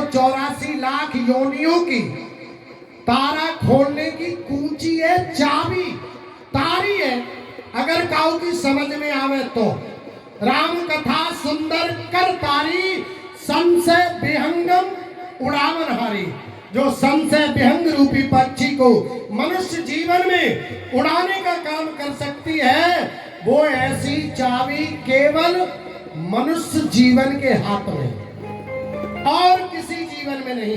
184 लाख योनियों की तारा खोलने की कुंजी है, चाबी तारी है, अगर काऊ की समझ में आवे तो। राम कथा सुंदर कर तारी, संशय विहंगम उड़ावन हारी। जो संशय विहंग रूपी पक्षी को मनुष्य जीवन में उड़ाने का काम कर सकती है, वो ऐसी चाबी केवल मनुष्य जीवन के हाथ में, और किसी जीवन में नहीं।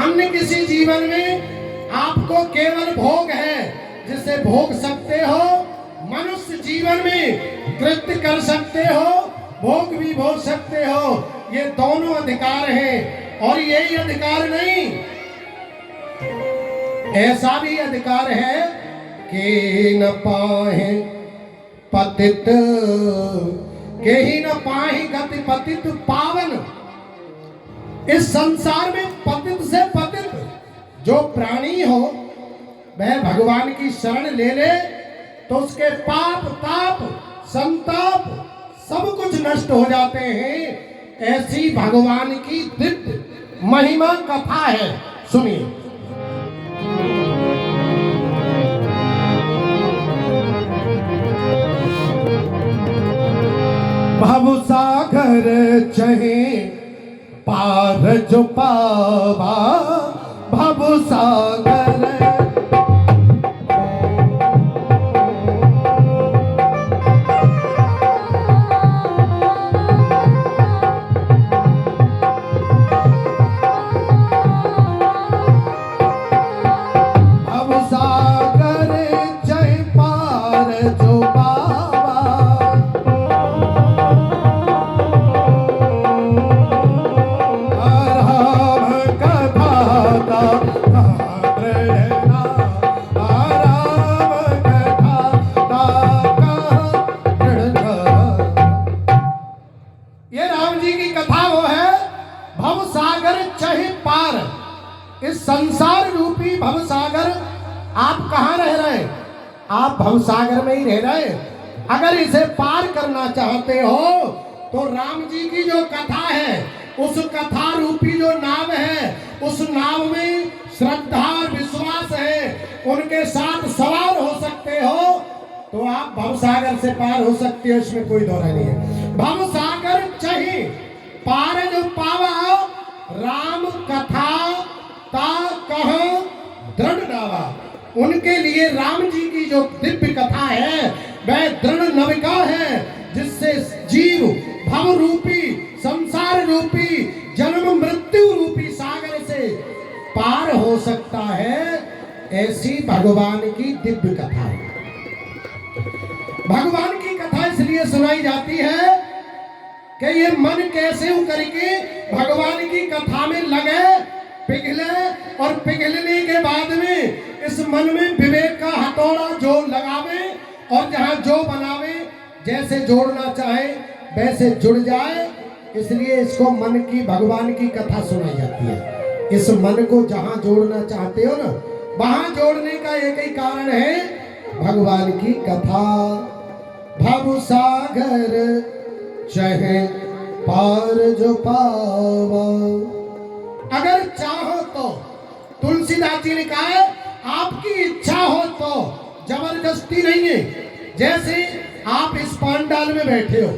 अन्य किसी जीवन में आपको केवल भोग है जिसे भोग सकते हो, मनुष्य जीवन में कृत्य कर सकते हो, भोग भी भोग सकते हो। ये दोनों अधिकार हैं। और यही अधिकार नहीं, ऐसा भी अधिकार है कि न पाहे पतित, के ही न पाही गति पतित पावन। इस संसार में पतित से पतित जो प्राणी हो वह भगवान की शरण ले ले तो उसके पाप ताप संताप सब कुछ नष्ट हो जाते हैं। ऐसी भगवान की दिव्य महिमा कथा है, सुनिए। भव सागर चहे पार जो पावा, भव सागर संसार रूपी भवसागर। आप कहाँ रह रहे हैं? आप भवसागर में ही रह रहे हैं। अगर इसे पार करना चाहते हो तो राम जी की जो कथा है, उस कथा रूपी जो नाव है, उस नाव में श्रद्धा और विश्वास है, उनके साथ सवार हो सकते हो तो आप भवसागर से पार हो सकते हो। इसमें कोई दौरा नहीं है। भवसागर चाहिए पार जो पावा, राम कथा ता कह दृढ़ डावा। उनके लिए राम जी की जो दिव्य कथा है वह दृढ़ नविका है, जिससे जीव भव रूपी संसार रूपी जन्म मृत्यु रूपी सागर से पार हो सकता है। ऐसी भगवान की दिव्य कथा है। भगवान की कथा इसलिए सुनाई जाती है कि ये मन कैसे करके भगवान की कथा में लगे, पिघले, और पिघलने के बाद में इस मन में विवेक का हथौड़ा जो लगावे और जहां जो बनावे, जैसे जोड़ना चाहे वैसे जुड़ जाए। इसलिए इसको मन की भगवान की कथा सुनाई जाती है। इस मन को जहां जोड़ना चाहते हो ना, वहां जोड़ने का एक ही कारण है, भगवान की कथा। भव सागर चहे पार जो पावा। अगर चाहो तो, तुलसीदास जी ने कहा है, आपकी इच्छा हो तो, जबरदस्ती नहीं है। जैसे आप इस पांडाल में बैठे हो,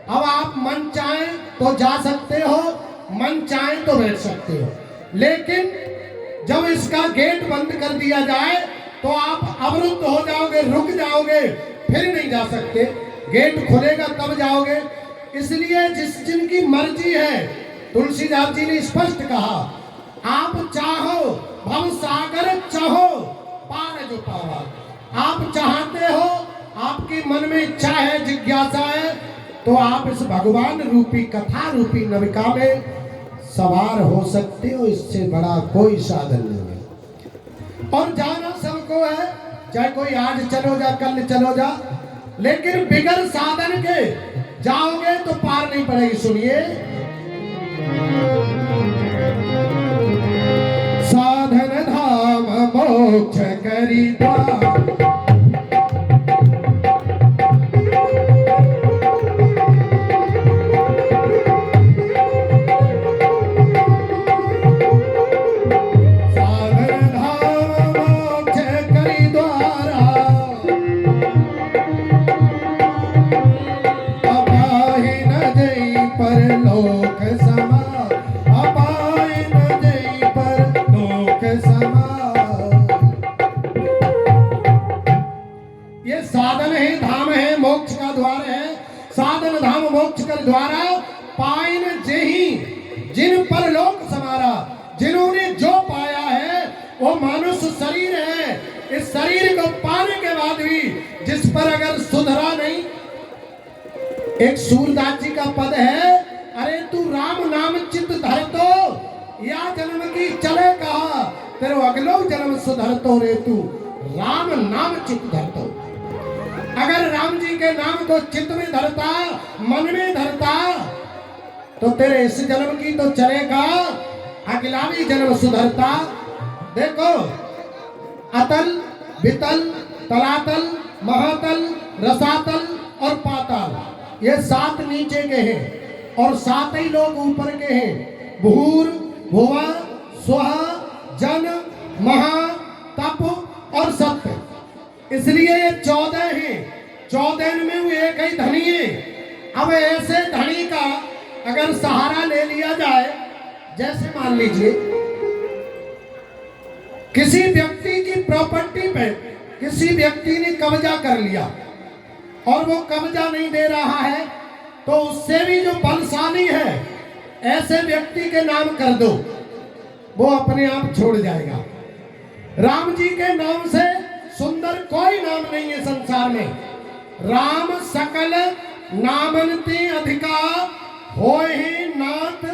अब आप मन चाहे तो जा सकते हो, मन चाहे तो बैठ सकते हो, लेकिन जब इसका गेट बंद कर दिया जाए तो आप अवरुद्ध हो जाओगे, रुक जाओगे, फिर नहीं जा सकते। गेट खुलेगा तब जाओगे। इसलिए जिनकी मर्जी है, तुलसीदास जी ने स्पष्ट कहा, आप चाहो भव सागर चाहो पार जो पावा। आप चाहते हो, आपके मन में इच्छा है, जिज्ञासा है, तो आप इस भगवान रूपी कथा रूपी नविका में सवार हो सकते हो। इससे बड़ा कोई साधन नहीं है। और जाना सबको है, चाहे कोई आज चलो जा, कल चलो जा, लेकिन बिगर साधन के जाओगे तो पार नहीं पड़ेगी। सुनिए, साधन धाम मोक्ष करी द्वार, परलोक संवारा। जिन्होंने जो पाया है वो मानुष शरीर है। इस शरीर को पाने के बाद भी जिस पर अगर सुधरा नहीं, एक सूरदास जी का पद है, अरे तू राम नाम चित धर तो या जन्म की चले कहा, तेरो अगलो जन्म सुधर तो रे तू राम नाम चित धर तो। अगर राम जी के नाम को चित्त में धरता, मन में धरता, तो तेरे इस जन्म की तो चलेगा, अगला भी जन्म सुधरता। देखो, अतल, वितल, तलातल, महातल, रसातल और पाताल, ये 7 नीचे के हैं और 7 ही लोग ऊपर के हैं। भूर, भुवा, स्वह, जन, महा, तप और सत्य। इसलिए ये 14 हैं। 14 में वो एक ही धनी है। अब ऐसे धनी का अगर सहारा ले लिया जाए, जैसे मान लीजिए किसी व्यक्ति की प्रॉपर्टी पे किसी व्यक्ति ने कब्जा कर लिया और वो कब्जा नहीं दे रहा है, तो उससे भी जो बलशाली है, ऐसे व्यक्ति के नाम कर दो, वो अपने आप छोड़ जाएगा। राम जी के नाम से सुंदर कोई नाम नहीं है संसार में। राम सकल नामन ते अधिका होए नाथ